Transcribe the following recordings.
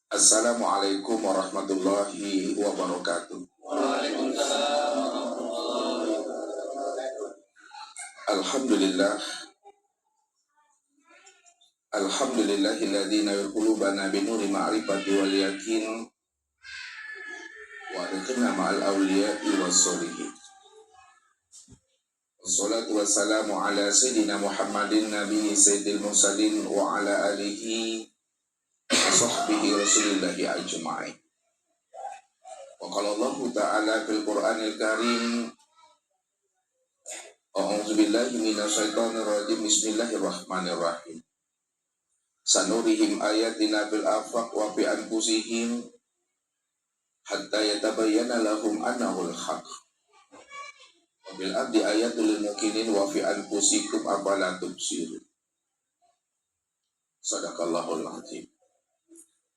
Assalamualaikum warahmatullahi wabarakatuh. Alhamdulillah, alhamdulillahilladzi nawwara qulubana binuri ma'rifati wal yakin wa adkhilna ma'al awliya'i was sholihin. Wassalatu wassalamu ala sayyidina Muhammadin nabiyyi sayyidil mursalin wa ala alihi wa sahbihi rasulillahi ajma'in. Wa qala Allah ta'ala fil Qur'anil Karim, a'udzu billahi minasy syaithanir rajim. Bismillahirrahmanirrahim. Sanurihim ayatina fil afaq wa fi anfusihim hatta yatabayyana lahum annahul haq. Wa bil abdi ayatul lil mukminin wa fi anfusikum afala tubsirun. Sadaqallahul azim.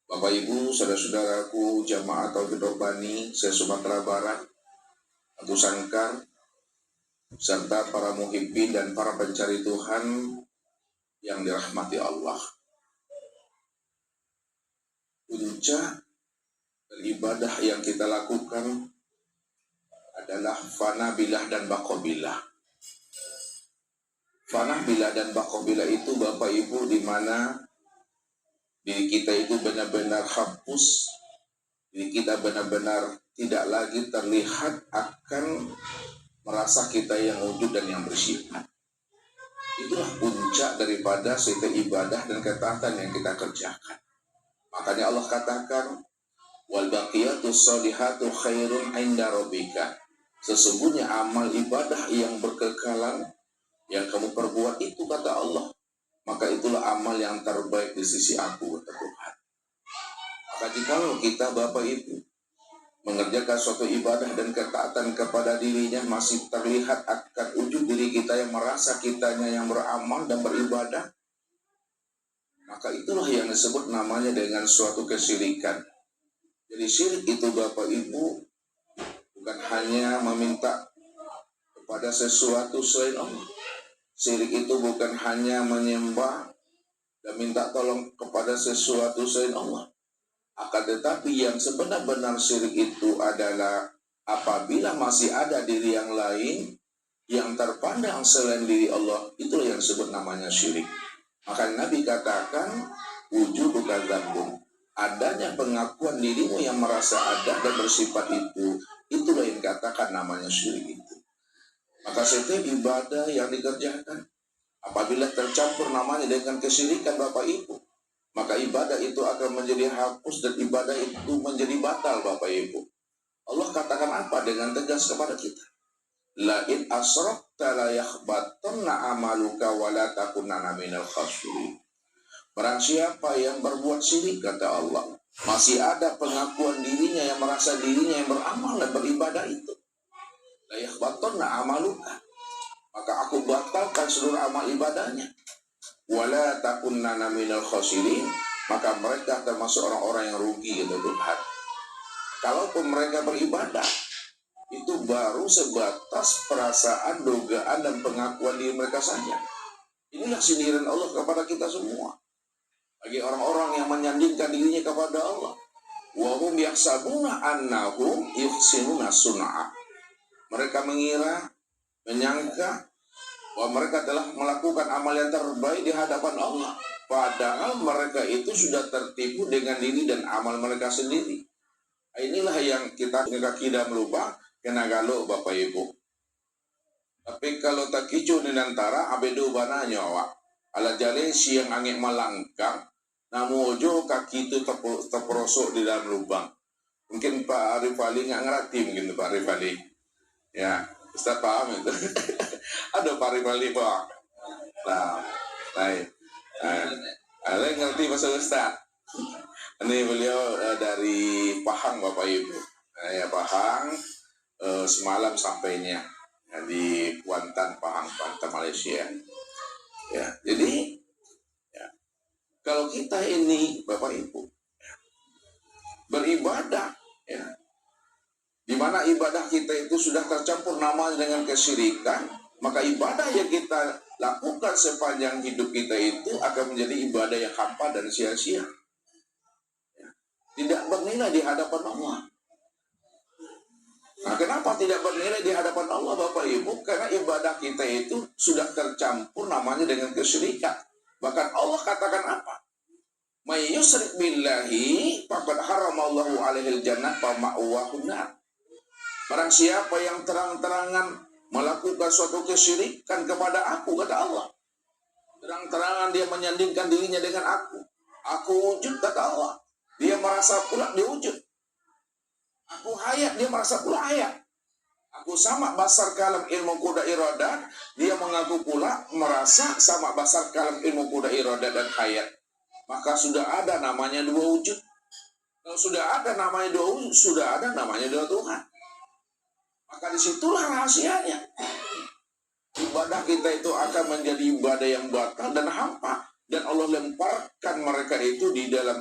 Bapak Ibu, saudara-saudaraku jamaah Tauhid Rabbani se-Sumatera Barat, Atu Sangkar, serta para muhibbin dan para pencari Tuhan yang dirahmati Allah. Puncak beribadah yang kita lakukan adalah fana bilah dan bakobilah. Fana bilah dan bakobilah itu Bapak Ibu, di mana diri kita itu benar-benar hapus, diri kita benar-benar tidak lagi terlihat akan merasa kita yang wujud dan yang bersifat. Itulah puncak daripada setiap ibadah dan ketaatan yang kita kerjakan. Makanya Allah katakan, wal baqiyatus sholihatu khairun 'inda rabbika. Sesungguhnya amal ibadah yang berkekalan yang kamu perbuat itu, kata Allah, maka itulah amal yang terbaik di sisi aku, kata Tuhan. Maka jikalau kita Bapak Ibu mengerjakan suatu ibadah dan ketaatan kepada dirinya masih terlihat akan wujud diri kita yang merasa kitanya yang beramal dan beribadah, maka itulah yang disebut namanya dengan suatu kesyirikan. Jadi syirik itu Bapak Ibu bukan hanya meminta kepada sesuatu selain Allah. Syirik itu bukan hanya menyembah dan minta tolong kepada sesuatu selain Allah. Akan tetapi yang sebenar-benar syirik itu adalah apabila masih ada diri yang lain yang terpandang selain diri Allah, itulah yang disebut namanya syirik. Maka Nabi katakan, wujudu kadzabun, adanya pengakuan dirimu yang merasa ada dan bersifat itu, itulah yang dikatakan namanya syirik itu. Maka setiap ibadah yang dikerjakan apabila tercampur namanya dengan kesyirikan Bapak Ibu, maka ibadah itu akan menjadi hapus dan ibadah itu menjadi batal Bapak Ibu. Allah katakan apa dengan tegas kepada kita? La in asrakta la yahbatanna amaluka wa la takunanna minal khasirin. Barang siapa yang berbuat syirik, kata Allah, masih ada pengakuan dirinya yang merasa dirinya yang beramal dan beribadah itu, la yahbatanna amaluka, maka aku batalkan seluruh amal ibadahnya. Wala takunanna minal khasirin, maka mereka termasuk orang-orang yang rugi, gitu Tuhan. Kalaupun mereka beribadah, itu baru sebatas perasaan, dugaan, dan pengakuan diri mereka saja. Inilah sindiran Allah kepada kita semua. Bagi orang-orang yang menyandingkan dirinya kepada Allah, wa hum yahsabuna annahum yuhsinuna sun'a. Mereka mengira, menyangka bahwa mereka telah melakukan amal yang terbaik di hadapan Allah, padahal mereka itu sudah tertipu dengan diri dan amal mereka sendiri. Inilah yang kita tidak melubah kena galo Bapak Ibu. Tapi kalau tak kicu di antara abedo bana nyawa ala jale siang angin malangkang, namun ojo kaki itu terperosok di dalam lubang. Mungkin Pak Arif Ali nggak ngerti, mungkin Pak Arif Ali. Ya, Ustaz paham itu. Ada Pak Arif Ali Pak. Nah, baik. Ada yang ngerti bahasa Ustaz? Ini beliau dari Pahang Bapak Ibu. Ya Pahang, semalam sampainya di Kuantan, Pahang, Kuantan, Malaysia. Ya, jadi ya, kalau kita ini Bapak Ibu beribadah, ya, di mana ibadah kita itu sudah tercampur namanya dengan kesyirikan, maka ibadah yang kita lakukan sepanjang hidup kita itu akan menjadi ibadah yang hampa dan sia-sia. Tidak bernilai di hadapan Allah. Nah, kenapa tidak bernilai di hadapan Allah, Bapak Ibu? Karena ibadah kita itu sudah tercampur namanya dengan kesyirikan. Bahkan Allah katakan apa? May yusyrik billahi faqad haramallahu alaihil jannah wa ma'wahu nar. Barang siapa yang terang-terangan melakukan suatu kesyirikan kepada aku, kata Allah. Terang-terangan dia menyandingkan dirinya dengan aku. Aku wujud, kata Allah. Dia merasa pula dia wujud. Aku hayat, dia merasa pula hayat. Aku sama basar kalam ilmu kuda iradat, dia mengaku pula merasa sama basar kalam ilmu kuda iradat dan hayat. Maka sudah ada namanya dua wujud. Kalau sudah ada namanya dua wujud, sudah ada namanya dua Tuhan. Maka disitulah rahasianya. Ibadah kita itu akan menjadi ibadah yang batal dan hampa. Dan Allah lemparkan mereka itu di dalam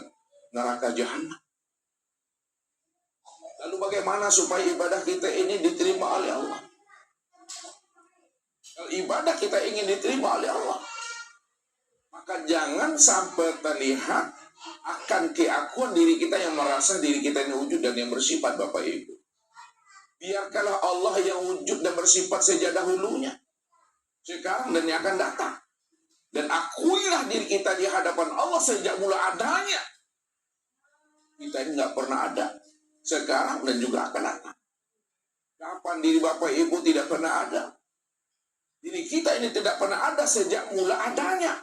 neraka jahanam. Lalu bagaimana supaya ibadah kita ini diterima oleh Allah? Kalau ibadah kita ingin diterima oleh Allah, maka jangan sampai terlihat akan keakuan diri kita yang merasa diri kita ini wujud dan yang bersifat, Bapak Ibu. Biarkanlah Allah yang wujud dan bersifat sejak dahulunya, sekarang dan yang akan datang. Dan akuilah diri kita di hadapan Allah sejak mula adanya. Kita ini nggak pernah ada, sekarang dan juga akan datang. Kapan diri Bapak Ibu tidak pernah ada? Diri kita ini tidak pernah ada sejak mula adanya.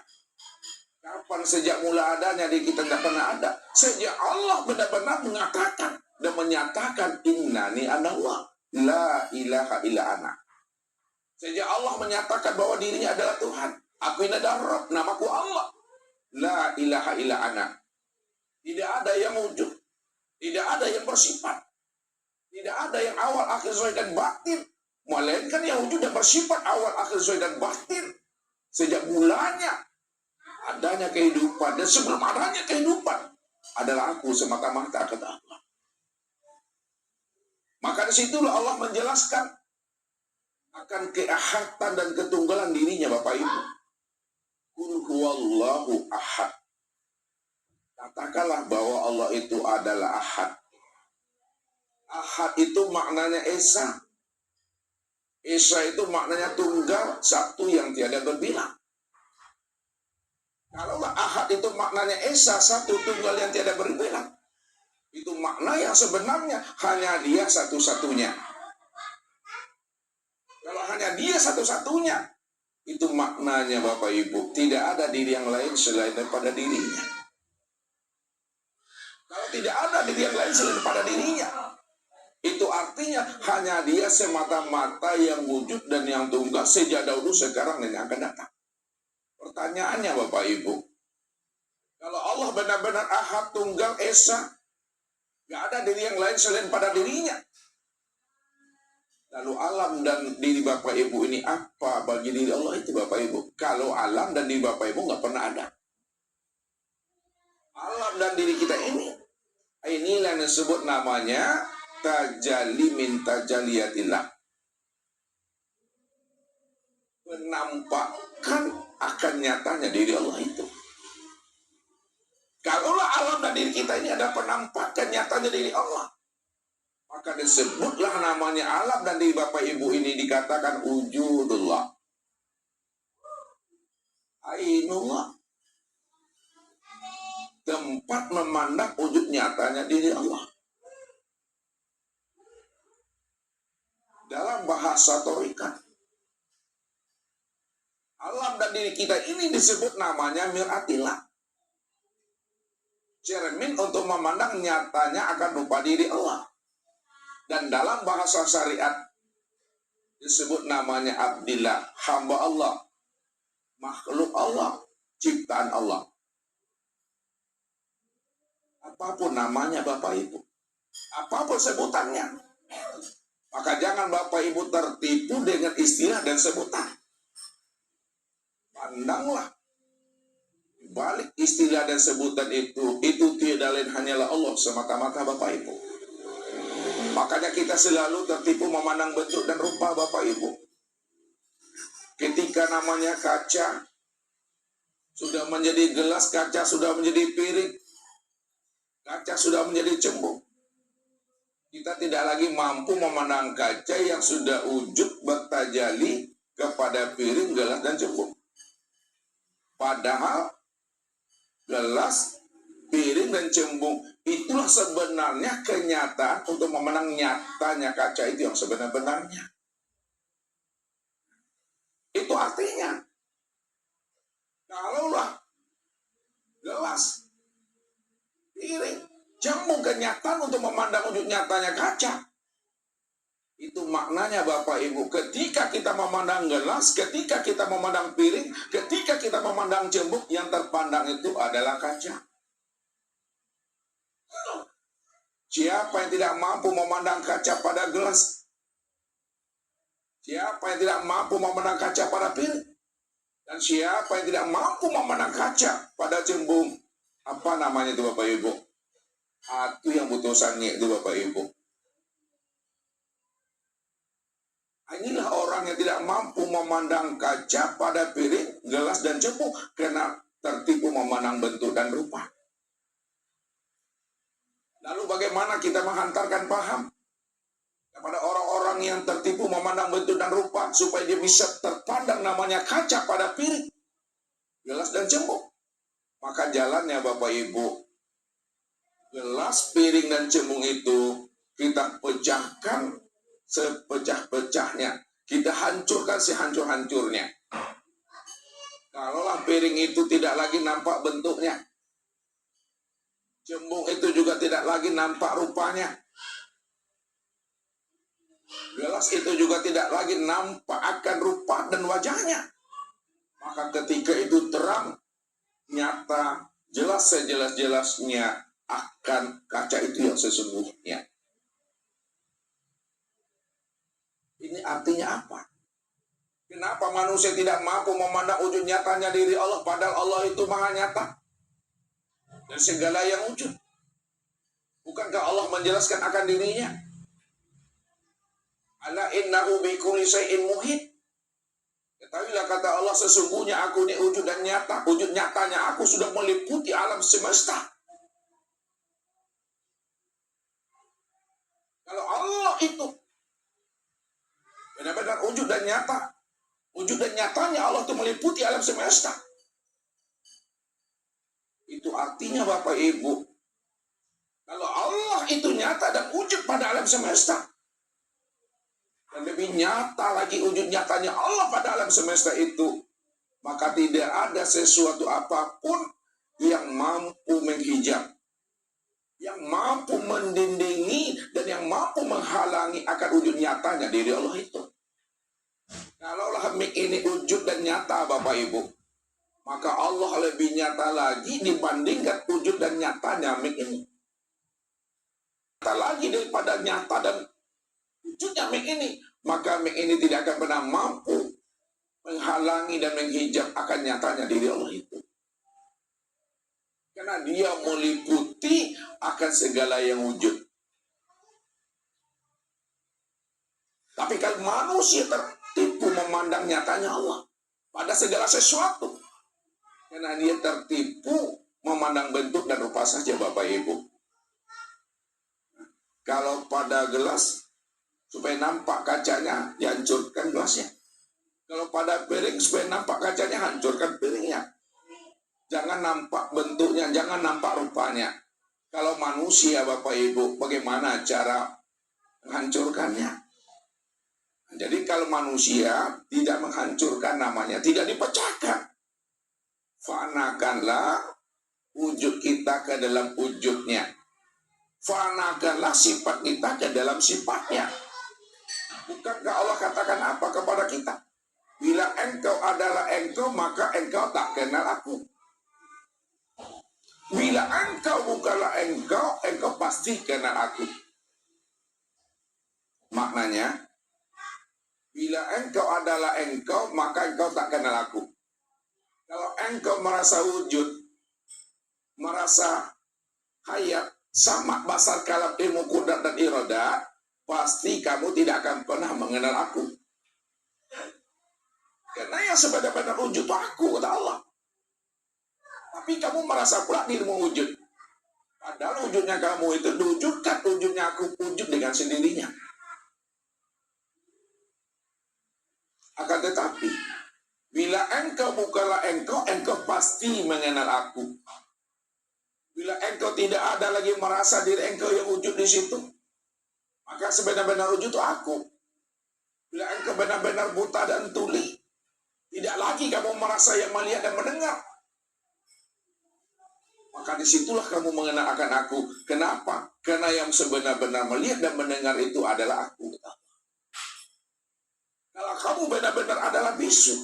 Kapan sejak mula adanya diri kita tidak pernah ada? Sejak Allah benar-benar mengatakan dan menyatakan innani anallah, la ilaha illa ana. Sejak Allah menyatakan bahwa dirinya adalah Tuhan. Aku ini adalah Rabb, namaku Allah. La ilaha illa ana. Tidak ada yang wujud. Tidak ada yang bersifat. Tidak ada yang awal, akhir, zahir, dan batin. Melainkan yang wujud dan bersifat awal, akhir, zahir, dan batin. Sejak mulanya adanya kehidupan. Dan sebelum adanya kehidupan adalah aku semata-mata, kata Allah. Maka disitulah Allah menjelaskan akan keahatan dan ketunggalan dirinya, Bapak Ibu. Qul huwallahu ahad. Katakanlah bahwa Allah itu adalah ahad. Ahad itu maknanya esa. Esa itu maknanya tunggal, satu yang tiada berbilang. Kalau ahad itu maknanya esa, satu tunggal yang tiada berbilang, itu makna yang sebenarnya hanya dia satu-satunya. Kalau hanya dia satu-satunya, itu maknanya Bapak Ibu, tidak ada diri yang lain selain daripada dirinya. Kalau tidak ada diri yang lain selain daripada dirinya, itu artinya hanya dia semata-mata yang wujud dan yang tunggal sejak dahulu, sekarang, dan yang akan datang. Pertanyaannya Bapak Ibu, kalau Allah benar-benar ahad, tunggal, esa, gak ada diri yang lain selain pada dirinya, lalu alam dan diri Bapak Ibu ini apa bagi diri Allah itu, Bapak Ibu? Kalau alam dan diri Bapak Ibu gak pernah ada. Alam dan diri kita ini, inilah yang disebut namanya tajalli min tajaliyatillah. Penampakan akan nyatanya diri Allah itu. Kalaulah alam dan diri kita ini ada penampakan nyatanya diri Allah, maka disebutlah namanya alam dan diri Bapak Ibu ini dikatakan wujudullah, ainullah, tempat memandang wujud nyatanya diri Allah. Dalam bahasa Thariqat, alam dan diri kita ini disebut namanya miratillah, cermin untuk memandang nyatanya akan rupa diri Allah. Dan dalam bahasa syariat disebut namanya abdillah, hamba Allah, makhluk Allah, ciptaan Allah. Apapun namanya Bapak Ibu, apapun sebutannya, maka jangan Bapak Ibu tertipu dengan istilah dan sebutan. Pandanglah balik istilah dan sebutan itu tiada lain hanyalah Allah semata-mata, Bapak Ibu. Makanya kita selalu tertipu memandang bentuk dan rupa, Bapak Ibu. Ketika ketika namanya kaca sudah menjadi gelas, kaca sudah menjadi piring, kaca sudah menjadi cembung, kita tidak lagi mampu memandang kaca yang sudah wujud bertajali kepada piring, gelas, dan cembung. Padahal gelas, piring, dan cembung itulah sebenarnya kenyataan untuk memandang nyatanya kaca itu yang sebenar-benarnya. Itu artinya, kalaulah gelas, piring, cembung kenyataan untuk memandang wujud nyatanya kaca, itu maknanya Bapak Ibu, ketika kita memandang gelas, ketika kita memandang piring, ketika kita memandang cembung, yang terpandang itu adalah kaca. Siapa yang tidak mampu memandang kaca pada gelas? Siapa yang tidak mampu memandang kaca pada piring? Dan siapa yang tidak mampu memandang kaca pada cembung? Apa namanya itu Bapak Ibu? Itu yang butuh sangi itu Bapak Ibu. Inilah orang yang tidak mampu memandang kaca pada piring, gelas, dan cembung karena tertipu memandang bentuk dan rupa. Lalu bagaimana kita menghantarkan paham kepada orang-orang yang tertipu memandang bentuk dan rupa supaya dia bisa terpandang namanya kaca pada piring, gelas, dan cembung? Maka jalannya Bapak Ibu, gelas, piring, dan cembung itu kita pecahkan sepecah-pecahnya, kita hancurkan sehancur-hancurnya. Kalaulah piring itu tidak lagi nampak bentuknya, cembung itu juga tidak lagi nampak rupanya, gelas itu juga tidak lagi nampak akan rupa dan wajahnya, maka ketika itu terang, nyata, jelas sejelas-jelasnya akan kaca itu yang sesungguhnya. Ini artinya apa? Kenapa manusia tidak mampu memandang wujud nyatanya diri Allah, padahal Allah itu maha nyata dan segala yang wujud? Bukankah Allah menjelaskan akan dirinya? Ala innahu bikulli syai'in muhit. Ketahuilah kata Allah, sesungguhnya aku ini wujud dan nyata. Wujud nyatanya aku sudah meliputi alam semesta. Kalau Allah itu benar-benar wujud dan nyata, wujud dan nyatanya Allah itu meliputi alam semesta, itu artinya Bapak Ibu, kalau Allah itu nyata dan wujud pada alam semesta, dan lebih nyata lagi wujud nyatanya Allah pada alam semesta itu, maka tidak ada sesuatu apapun yang mampu menghijab, yang mampu mendindingi, dan yang mampu menghalangi akan wujud nyatanya diri Allah itu. Kalaulah mik ini wujud dan nyata Bapak Ibu, maka Allah lebih nyata lagi dibandingkan wujud dan nyatanya mik ini. Nyata lagi daripada nyata dan wujudnya mik ini, maka mik ini tidak akan pernah mampu menghalangi dan menghijab akan nyatanya diri Allah itu. Karena dia meliputi akan segala yang wujud. Tapi kalau manusia tertipu memandang nyatanya Allah pada segala sesuatu, karena dia tertipu memandang bentuk dan rupa saja Bapak Ibu. Kalau pada gelas, supaya nampak kacanya, dihancurkan gelasnya. Kalau pada piring, supaya nampak kacanya, hancurkan piringnya. Jangan nampak bentuknya, jangan nampak rupanya. Kalau manusia Bapak Ibu, bagaimana cara menghancurkannya? Jadi kalau manusia tidak menghancurkan, namanya tidak dipecahkan. Fanakanlah wujud kita ke dalam wujudnya. Fanakanlah sifat kita ke dalam sifatnya. Bukankah Allah katakan apa kepada kita? Bila engkau adalah engkau, maka engkau tak kenal aku. Bila engkau bukanlah engkau, engkau pasti kenal aku. Maknanya, bila engkau adalah engkau, maka engkau tak kenal aku. Kalau engkau merasa wujud, merasa hayat, sama basar kalam ilmu kudrat dan iradat, pasti kamu tidak akan pernah mengenal aku. Karena yang sebenar-benar wujud itu aku, kata Allah. Tapi kamu merasa pula dirimu wujud. Padahal wujudnya kamu itu diwujudkan, wujudnya aku wujud dengan sendirinya. Akan tetapi, bila engkau bukanlah engkau, engkau pasti mengenal aku. Bila engkau tidak ada lagi merasa diri engkau yang wujud di situ, maka sebenar-benar wujud itu aku. Bila engkau benar-benar buta dan tuli, tidak lagi kamu merasa yang melihat dan mendengar, maka disitulah kamu mengenal akan aku. Kenapa? Karena yang sebenar-benar melihat dan mendengar itu adalah aku. Kalau kamu benar-benar adalah bisu,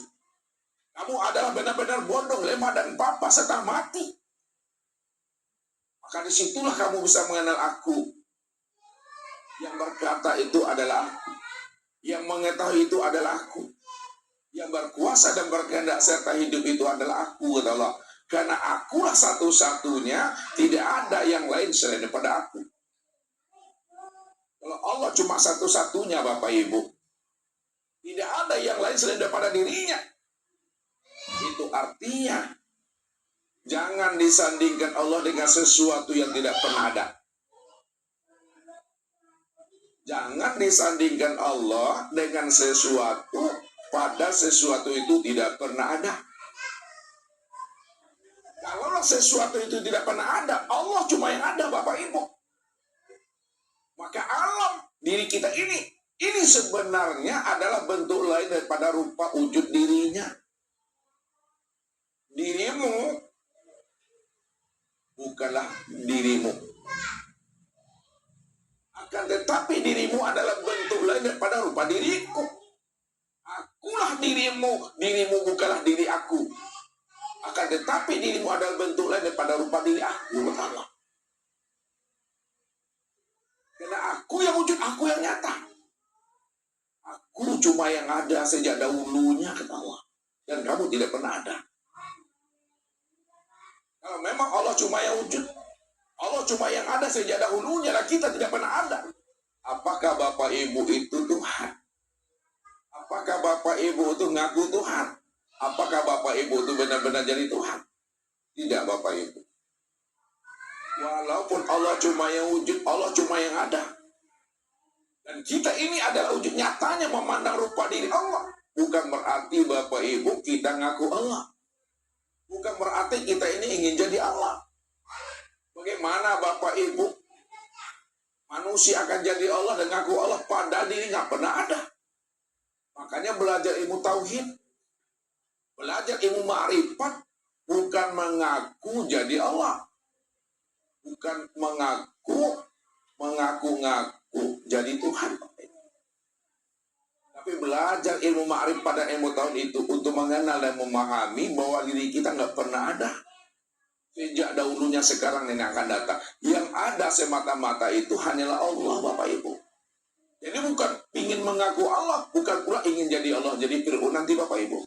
kamu adalah benar-benar bodoh, lemah dan papa serta mati, maka disitulah kamu bisa mengenal aku. Yang berkata itu adalah aku, yang mengetahui itu adalah aku, yang berkuasa dan berkehendak serta hidup itu adalah aku, kata Allah. Karena akulah satu-satunya, tidak ada yang lain selain daripada aku. Kalau Allah cuma satu-satunya, Bapak Ibu, tidak ada yang lain selain daripada dirinya. Itu artinya jangan disandingkan Allah dengan sesuatu yang tidak pernah ada. Jangan disandingkan Allah dengan sesuatu pada sesuatu itu tidak pernah ada. Kalau sesuatu itu tidak pernah ada, Allah cuma yang ada, Bapak Ibu. Maka alam diri kita ini sebenarnya adalah bentuk lain daripada rupa wujud dirinya. Dirimu bukanlah dirimu. Akan tetapi dirimu adalah bentuk lain daripada rupa diriku. Akulah dirimu, dirimu bukanlah diri aku. Akan tetapi dirimu adalah bentuk lain daripada rupa diri aku, kata Allah. Karena aku yang wujud, aku yang nyata. Aku cuma yang ada sejak dahulunya, kata Allah. Dan kamu tidak pernah ada. Kalau memang Allah cuma yang wujud, Allah cuma yang ada sejak dahulunya, dan kita tidak pernah ada. Apakah Bapak Ibu itu Tuhan? Apakah Bapak Ibu itu ngaku Tuhan? Apakah Bapak Ibu itu benar-benar jadi Tuhan? Tidak, Bapak Ibu. Walaupun Allah cuma yang wujud, Allah cuma yang ada. Dan kita ini adalah wujud nyatanya memandang rupa diri Allah. Bukan berarti Bapak Ibu kita ngaku Allah. Bukan berarti kita ini ingin jadi Allah. Bagaimana Bapak Ibu manusia akan jadi Allah dan ngaku Allah padahal diri nggak pernah ada. Makanya belajar ilmu tauhid, belajar ilmu ma'rifat, bukan mengaku jadi Allah. Bukan mengaku-ngaku jadi Tuhan. Tapi belajar ilmu ma'rifat dan ilmu tauhid itu untuk mengenal dan memahami bahwa diri kita nggak pernah ada. Sejak dahulunya, sekarang dan yang akan datang. Yang ada semata-mata itu hanyalah Allah, Bapak Ibu. Jadi bukan ingin mengaku Allah, bukan pula ingin jadi Allah, jadi Fir'aun nanti, Bapak Ibu.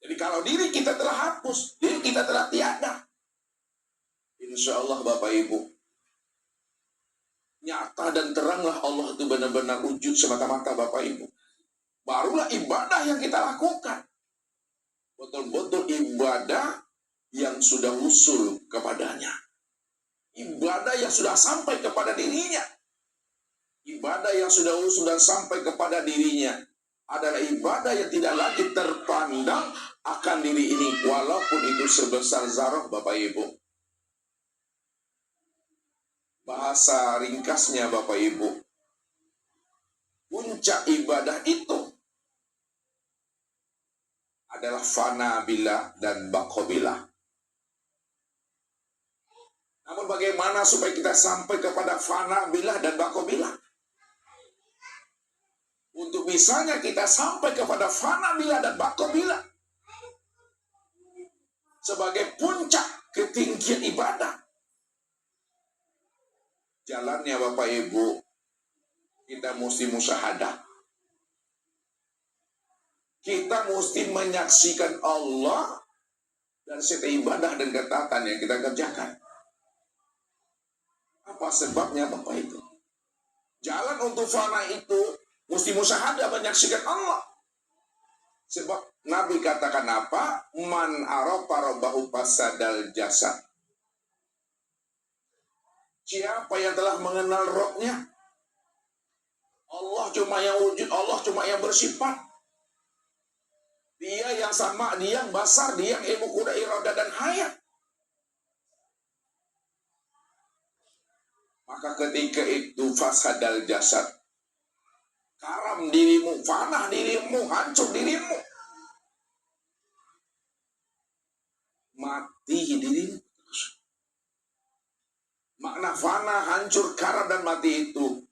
Jadi kalau diri kita telah hapus, diri kita telah tiada, insya Allah Bapak Ibu, nyata dan teranglah Allah itu benar-benar wujud semata-mata, Bapak Ibu. Barulah ibadah yang kita lakukan. Betul-betul ibadah yang sudah usul kepadanya. Ibadah yang sudah sampai kepada dirinya. Ibadah yang sudah usul dan sampai kepada dirinya adalah ibadah yang tidak lagi terpandang akan diri ini, walaupun itu sebesar zarah, Bapak Ibu. Bahasa ringkasnya, Bapak Ibu, puncak ibadah itu adalah fana billah dan baqobillah. Namun bagaimana supaya kita sampai kepada fana billah dan baqobillah? Untuk misalnya kita sampai kepada fana billah dan baqobillah sebagai puncak ketinggian ibadah, jalannya Bapak Ibu, kita mesti musyahadah. Kita mesti menyaksikan Allah dan setiap ibadah dan ketaatan yang kita kerjakan. Apa sebabnya, Bapak Ibu? Jalan untuk fana itu Mesti musyahadah menyaksikan Allah. Sebab Nabi katakan apa? Man arafa rabbahu fasadal jasad. Siapa yang telah mengenal Rabb-nya? Allah cuma yang wujud, Allah cuma yang bersifat. Dia yang sama, dia yang basar, dia yang ilmu kuda, iradah, dan hayat. Maka ketika itu fasadal jasad, karam dirimu, fanah dirimu, hancur dirimu, mati dirimu. Makna fana, hancur, karam, dan mati itu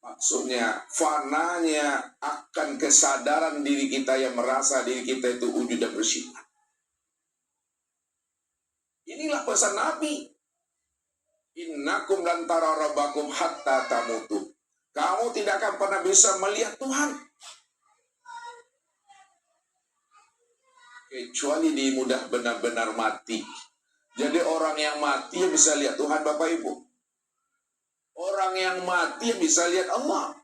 maksudnya fananya akan kesadaran diri kita yang merasa diri kita itu wujud dan bersifat. Inilah pesan Nabi. Innakum lan tara rabbakum hatta tamutu. Kamu tidak akan pernah bisa melihat Tuhan kecuali di mudah benar-benar mati. Jadi orang yang mati yang bisa lihat Tuhan, Bapak Ibu. Orang yang mati yang bisa lihat Allah.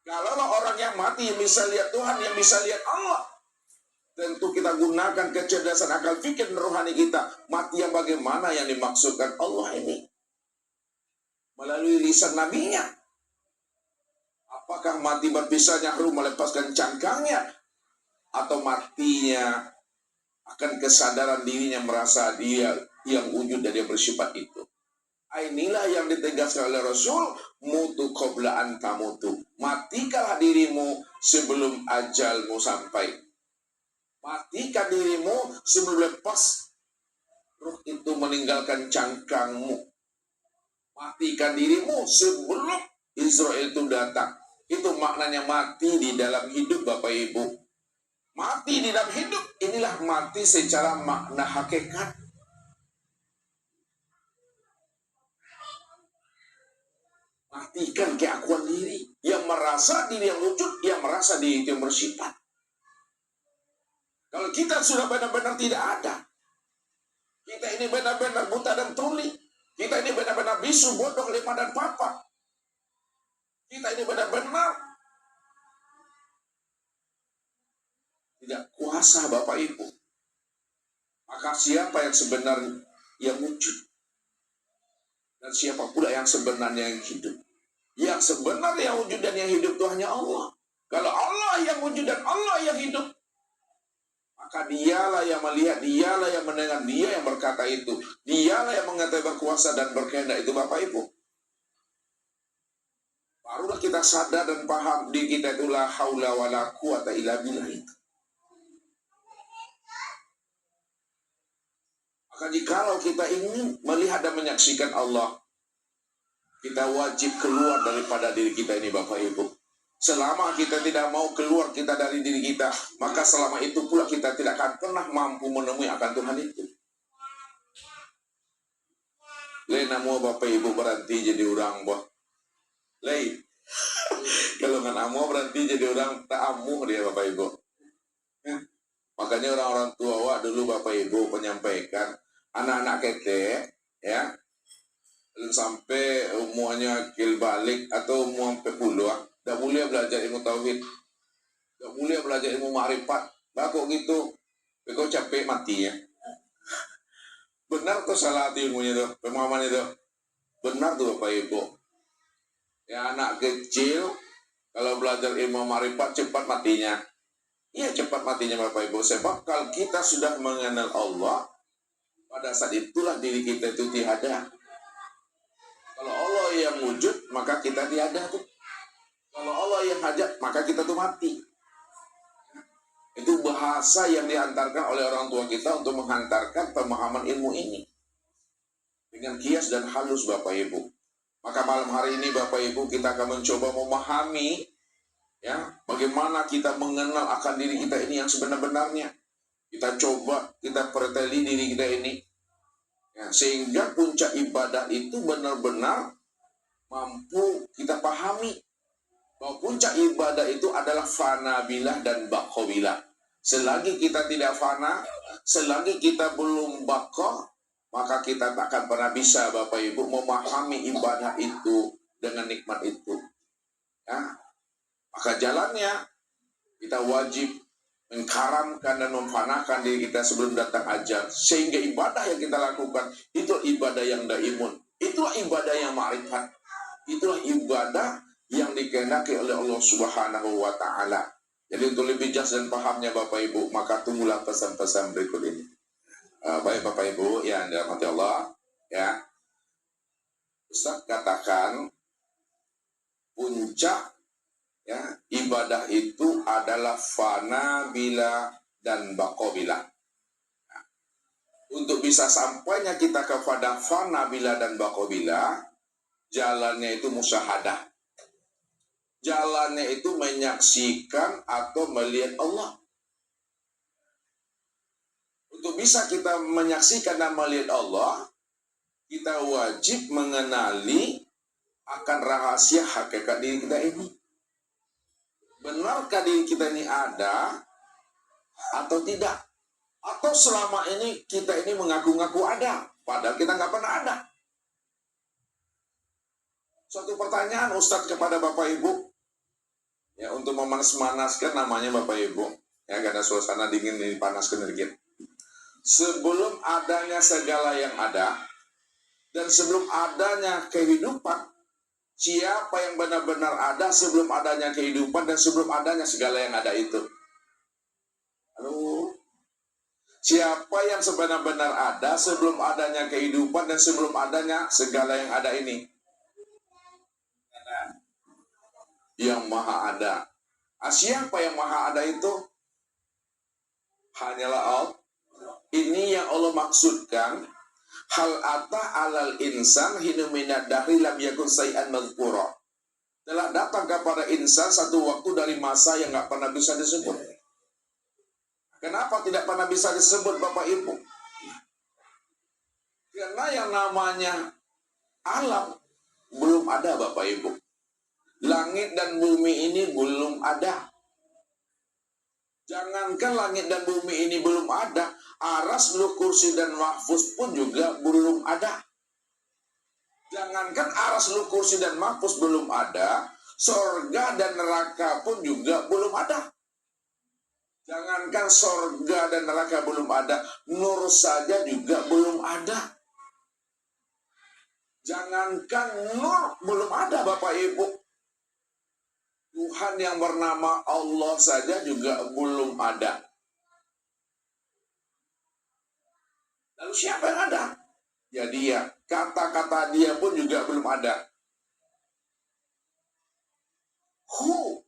Kalau orang yang mati yang bisa lihat Tuhan, yang bisa lihat Allah, tentu kita gunakan kecerdasan akal fikir rohani kita. Mati yang bagaimana yang dimaksudkan Allah ini? Melalui lisan nabinya. Apakah mati berpisahnya harus melepaskan cangkangnya? Atau matinya akan kesadaran dirinya merasa dia yang wujud dan dia bersifat itu. Inilah yang ditegaskan oleh Rasul, mutu qabla an tamutu. Matikanlah dirimu sebelum ajalmu sampai. Matikan dirimu sebelum lepas ruh itu meninggalkan cangkangmu. Matikan dirimu sebelum Israel itu datang. Itu maknanya mati di dalam hidup, Bapak Ibu. Mati di dalam hidup, inilah mati secara makna hakikat. Matikan keakuan diri. Yang merasa diri yang wujud, yang merasa diri yang bersifat. Kalau kita sudah benar-benar tidak ada, kita ini benar-benar buta dan tuli, kita ini benar-benar bisu, bodoh, lemah, dan papa, kita ini benar-benar tidak kuasa, Bapak Ibu. Maka siapa yang sebenarnya yang wujud? Dan siapa pula yang sebenarnya yang hidup? Yang sebenarnya yang wujud dan yang hidup itu hanya Allah. Kalau Allah yang wujud dan Allah yang hidup, maka dialah yang melihat, dialah yang mendengar, dia yang berkata itu, dialah yang mengetahui berkuasa dan berkehendak itu, Bapak Ibu. Barulah kita sadar dan paham di kita itu la haula wala quwata illa billah itu. Maka jikalau kita ingin melihat dan menyaksikan Allah, kita wajib keluar daripada diri kita ini, Bapak Ibu. Selama kita tidak mau keluar kita dari diri kita, maka selama itu pula kita tidak akan pernah mampu menemui akan Tuhan itu. Lain namu Bapak Ibu berhenti jadi orang, boh. Lain. Kalau nggak amu berhenti jadi orang, tak amuh dia, Bapak Ibu. Ya. Makanya orang-orang tua wah dulu Bapak Ibu menyampaikan, anak-anak kete, ya, sampai umurnya kil balik atau umur 40, tidak boleh belajar ilmu tauhid, tidak boleh belajar ilmu ma'rifat. Bakok gitu, kau capek mati ya. Benar tuh salah ilmunya tuh, pemahaman itu. Benar tuh Bapak Ibu. Ya anak kecil kalau belajar ilmu ma'rifat cepat matinya. Iya cepat matinya Bapak Ibu. Sebab kalau kita sudah mengenal Allah, pada saat itulah diri kita itu tiada. Kalau Allah yang wujud, maka kita tiada tuh. Kalau Allah yang hajat, maka kita tuh mati. Itu bahasa yang diantarkan oleh orang tua kita untuk menghantarkan pemahaman ilmu ini. Dengan kias dan halus Bapak Ibu. Maka malam hari ini Bapak Ibu kita akan mencoba memahami ya, bagaimana kita mengenal akan diri kita ini yang sebenar-benarnya. Kita coba, kita perteli diri kita ini. Ya, sehingga puncak ibadah itu benar-benar mampu kita pahami. Bahwa puncak ibadah itu adalah fana bilah dan baqawilah. Selagi kita tidak fana, selagi kita belum baqa, maka kita tak akan pernah bisa Bapak Ibu memahami ibadah itu dengan nikmat itu. Ya, maka jalannya kita wajib mengkaramkan dan memfanakan diri kita sebelum datang ajal. Sehingga ibadah yang kita lakukan itu ibadah yang daimun. Itulah ibadah yang ma'rifat. Itulah ibadah yang dikehendaki oleh Allah Subhanahu wa Ta'ala. Jadi untuk lebih jelas dan pahamnya Bapak Ibu, maka tunggulah pesan-pesan berikut ini. Baik Bapak Ibu yang dirahmati Allah, ya. Ustaz katakan puncak, ya, ibadah itu adalah fana bila dan bako bila. Nah, untuk bisa sampainya kita kepada fana bila dan bako bila, jalannya itu musyahadah. Jalannya itu menyaksikan atau melihat Allah. Untuk bisa kita menyaksikan dan melihat Allah, kita wajib mengenali akan rahasia hakikat diri kita ini. Benarkah diri kita ini ada atau tidak? Atau selama ini kita ini mengaku-ngaku ada, padahal kita nggak pernah ada. Suatu pertanyaan Ustadz kepada Bapak Ibu, ya, untuk memanas-manaskan namanya Bapak Ibu, ya, karena suasana dingin ini panaskan sedikit. Sebelum adanya segala yang ada, dan sebelum adanya kehidupan, siapa yang benar-benar ada sebelum adanya kehidupan dan sebelum adanya segala yang ada itu? Halo? Siapa yang sebenar-benar ada sebelum adanya kehidupan dan sebelum adanya segala yang ada ini? Yang maha ada. Siapa yang maha ada itu? Hanyalah Allah. Ini yang Allah maksudkan, hal ata alal insan hinu minad dahri lam yakun say'an madhkura. Telah datang kepada insan satu waktu dari masa yang nggak pernah bisa disebut. Kenapa tidak pernah bisa disebut Bapak Ibu? Karena yang namanya alam belum ada Bapak Ibu. Langit dan bumi ini belum ada. Jangankan langit dan bumi ini belum ada, aras, kursi dan mahfuz pun juga belum ada. Jangankan aras, kursi dan mahfuz belum ada, sorga dan neraka pun juga belum ada. Jangankan sorga dan neraka belum ada, nur saja juga belum ada. Jangankan nur belum ada Bapak Ibu, Tuhan yang bernama Allah saja juga belum ada. Lalu siapa yang ada? Ya dia. Kata-kata dia pun juga belum ada. Hu.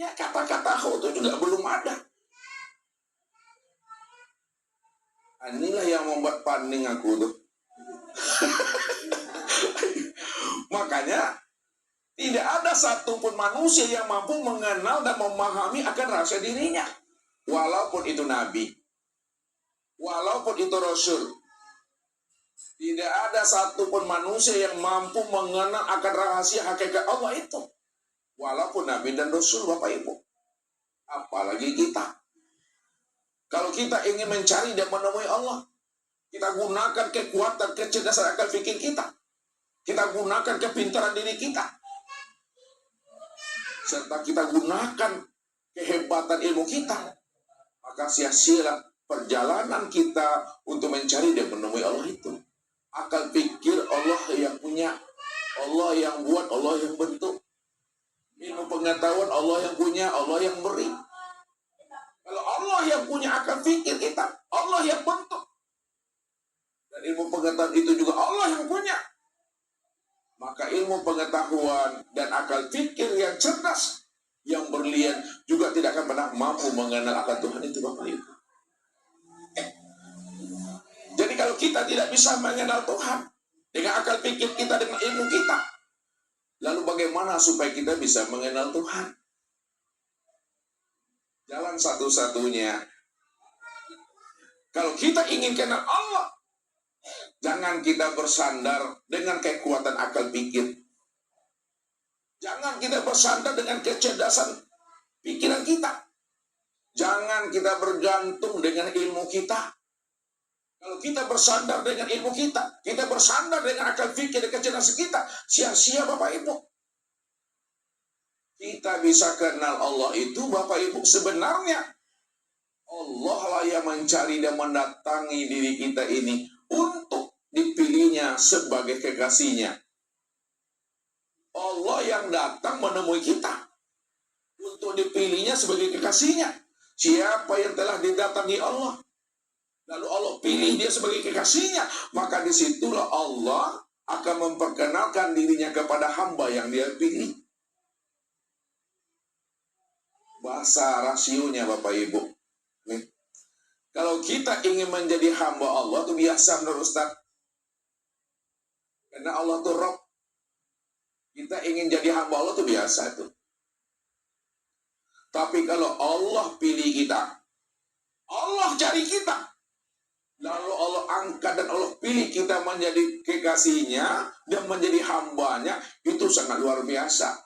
Ya kata-kata hu itu juga belum ada. Inilah yang membuat paning aku tuh. Makanya tidak ada satupun manusia yang mampu mengenal dan memahami akan rahasia dirinya. Walaupun itu nabi. Walaupun itu rasul. Tidak ada satupun manusia yang mampu mengenal akan rahasia hakikat Allah itu. Walaupun nabi dan rasul Bapak Ibu. Apalagi kita. Kalau kita ingin mencari dan menemui Allah, kita gunakan kekuatan, kecerdasan akal fikir kita. Kita gunakan kepintaran diri kita. Serta kita gunakan kehebatan ilmu kita, maka sia-sia perjalanan kita untuk mencari dan menemui Allah itu. Akal pikir Allah yang punya, Allah yang buat, Allah yang bentuk. Ilmu pengetahuan Allah yang punya, Allah yang beri. Kalau Allah yang punya akal pikir kita, Allah yang bentuk. Dan ilmu pengetahuan itu juga Allah yang punya. Maka ilmu pengetahuan dan akal fikir yang cerdas, yang berlian juga tidak akan pernah mampu mengenal akan Tuhan itu Bapak Ibu. Jadi kalau kita tidak bisa mengenal Tuhan dengan akal pikir kita, dengan ilmu kita, lalu bagaimana supaya kita bisa mengenal Tuhan? Jalan satu-satunya, kalau kita ingin kenal Allah, jangan kita bersandar dengan kekuatan akal pikir. Jangan kita bersandar dengan kecerdasan pikiran kita. Jangan kita bergantung dengan ilmu kita. Kalau kita bersandar dengan ilmu kita, kita bersandar dengan akal pikir dan kecerdasan kita, sia-sia Bapak Ibu. kita bisa kenal Allah itu, Bapak Ibu, sebenarnya Allah lah yang mencari dan mendatangi diri kita ini untuk dipilihnya sebagai kekasihnya. Allah yang datang menemui kita untuk dipilihnya sebagai kekasihnya. Siapa yang telah didatangi Allah, lalu Allah pilih dia sebagai kekasihnya, maka disitulah Allah akan memperkenalkan dirinya kepada hamba yang dia pilih. Bahasa rasionya Bapak Ibu. Nih. Kalau kita ingin menjadi hamba Allah, itu biasa menurut Ustaz. Karena Allah itu Rabb. Kita ingin jadi hamba Allah itu biasa itu. Tapi kalau Allah pilih kita, Allah cari kita, lalu Allah angkat dan Allah pilih kita menjadi kekasihnya dan menjadi hambanya, itu sangat luar biasa.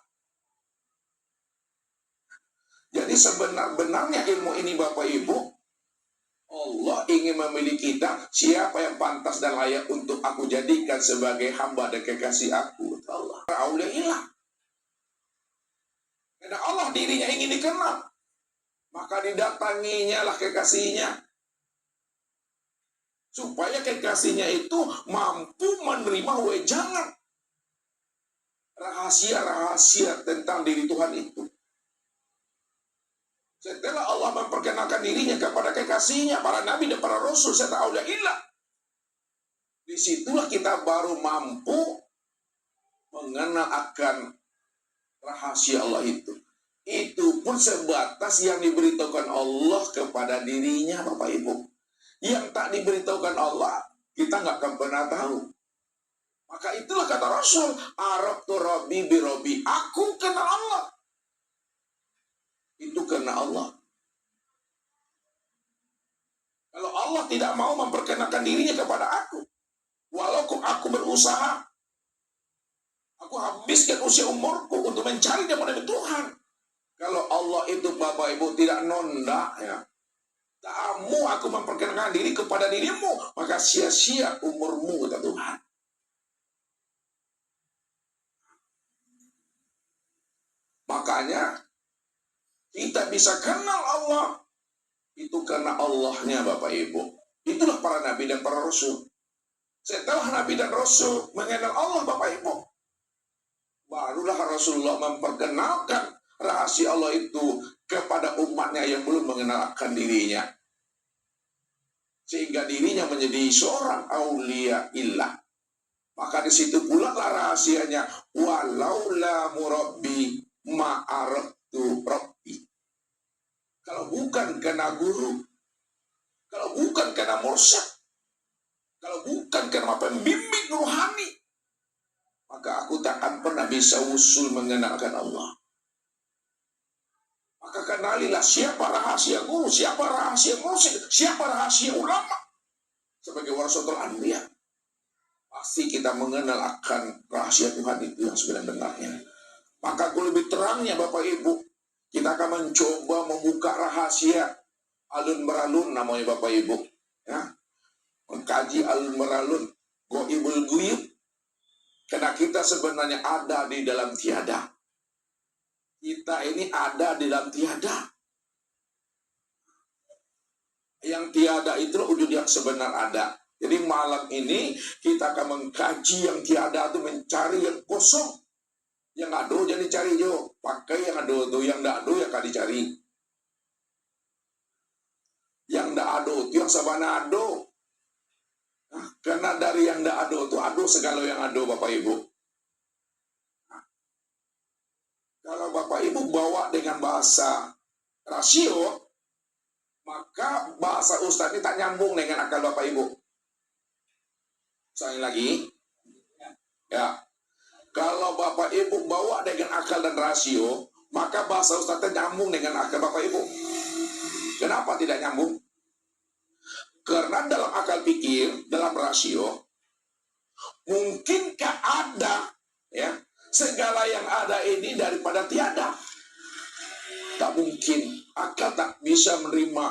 Jadi sebenar-benarnya ilmu ini Bapak Ibu, Allah ingin memilih kita, siapa yang pantas dan layak untuk aku jadikan sebagai hamba dan kekasih aku. Allah. Auliailah. Karena Allah dirinya ingin dikenal, maka didatanginya lah kekasihnya. Supaya kekasihnya itu mampu menerima wejangan rahasia-rahasia tentang diri Tuhan itu. Setelah Allah memperkenalkan dirinya kepada kekasihnya, para nabi dan para rasul serta auliaillah, disitulah kita baru mampu mengenal akan rahasia Allah itu. Itu pun sebatas yang diberitahukan Allah kepada dirinya, Bapak Ibu. Yang tak diberitahukan Allah, kita nggak akan pernah tahu. Maka itulah kata Rasul, Arabtu Rabbi bi Rabbi. Aku kenal Allah. Itu karena Allah. Kalau Allah tidak mau memperkenalkan dirinya kepada aku, walaupun aku berusaha, aku habiskan usia umurku untuk mencari dan menemui Tuhan. Kalau Allah itu Bapak Ibu tidak nonda, ya, tak mau aku memperkenalkan diri kepada dirimu, maka sia-sia umurmu, kata Tuhan. Makanya kita bisa kenal Allah itu karena Allahnya Bapak Ibu. Itulah para nabi dan para rasul. Setelah nabi dan rasul mengenal Allah Bapak Ibu, barulah Rasulullah memperkenalkan rahasia Allah itu kepada umatnya yang belum mengenalkan dirinya. Sehingga dirinya menjadi seorang aulia illah. Maka di situ pula lah rahasianya, walaula murabbi ma'arabtu rabbi. Kalau bukan karena guru, kalau bukan karena mursyid, kalau bukan karena pembimbing rohani, maka aku tak akan pernah bisa usul mengenalkan Allah. Maka kenalilah siapa rahasia guru, siapa rahasia mursyid, siapa rahasia ulama. Sebagai warasatul anbiya, pasti kita mengenal akan rahasia Tuhan itu yang sebenarnya. Maka aku lebih terangnya Bapak Ibu, kita akan mencoba membuka rahasia alun meralun namanya Bapak Ibu. Ya. Mengkaji alun meralun, goibul guyub. Karena kita sebenarnya ada di dalam tiada. Kita ini ada di dalam tiada. Yang tiada itu wujud yang sebenar ada. Jadi malam ini kita akan mengkaji yang tiada itu, mencari yang kosong. Yang ado jadi cari jo, pakai yang ado tuh, yang ndak ado ya kan dicari. Yang ndak ado itu yang sabana ado. Nah, karena dari yang ndak ado itu ado segala yang ado Bapak Ibu. Nah, kalau Bapak Ibu bawa dengan bahasa rasio, maka bahasa Ustaz ini tak nyambung dengan akal Bapak Ibu. Saya lagi, ya. Kalau Bapak Ibu bawa dengan akal dan rasio, maka bahasa Ustaz nyambung dengan akal Bapak Ibu. Kenapa tidak nyambung? Karena dalam akal pikir, dalam rasio, mungkinkah ada ya segala yang ada ini daripada tiada? Tak mungkin. Akal tak bisa menerima.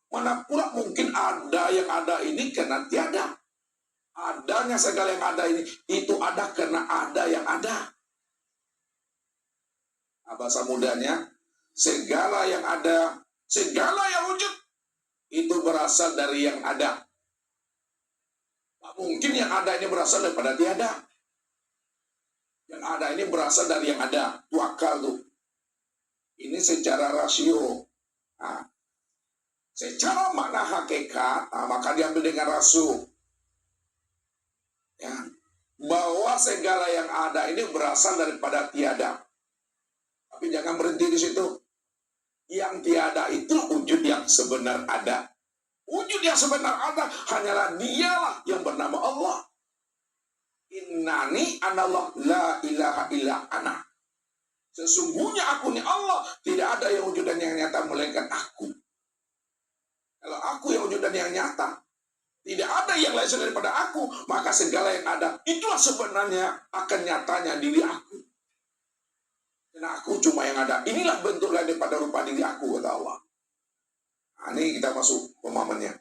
Mana pula mungkin ada yang ada ini karena tiada. Adanya segala yang ada ini, itu ada karena ada yang ada. Bahasa mudanya, segala yang ada, segala yang wujud, itu berasal dari yang ada. Tak mungkin yang ada ini berasal daripada tiada. Yang ada ini berasal dari yang ada. Itu akal tuh. Ini secara rasio. Nah, secara makna hakikat, maka diambil dengan rasio. Ya, bahwa segala yang ada ini berasal daripada tiada. Tapi jangan berhenti di situ. Yang tiada itu wujud yang sebenar ada. Wujud yang sebenar ada hanyalah dialah yang bernama Allah. Innani anallah la ilaha illa ana. Sesungguhnya aku ni Allah, tidak ada yang wujud dan yang nyata melainkan aku. Kalau aku yang wujud dan yang nyata, tidak ada yang lain selain daripada aku, maka segala yang ada itulah sebenarnya akan nyatanya diri aku. Dan aku cuma yang ada. Inilah bentuk lain daripada rupa diri aku, kata Allah. Nah, ini kita masuk pemahamannya.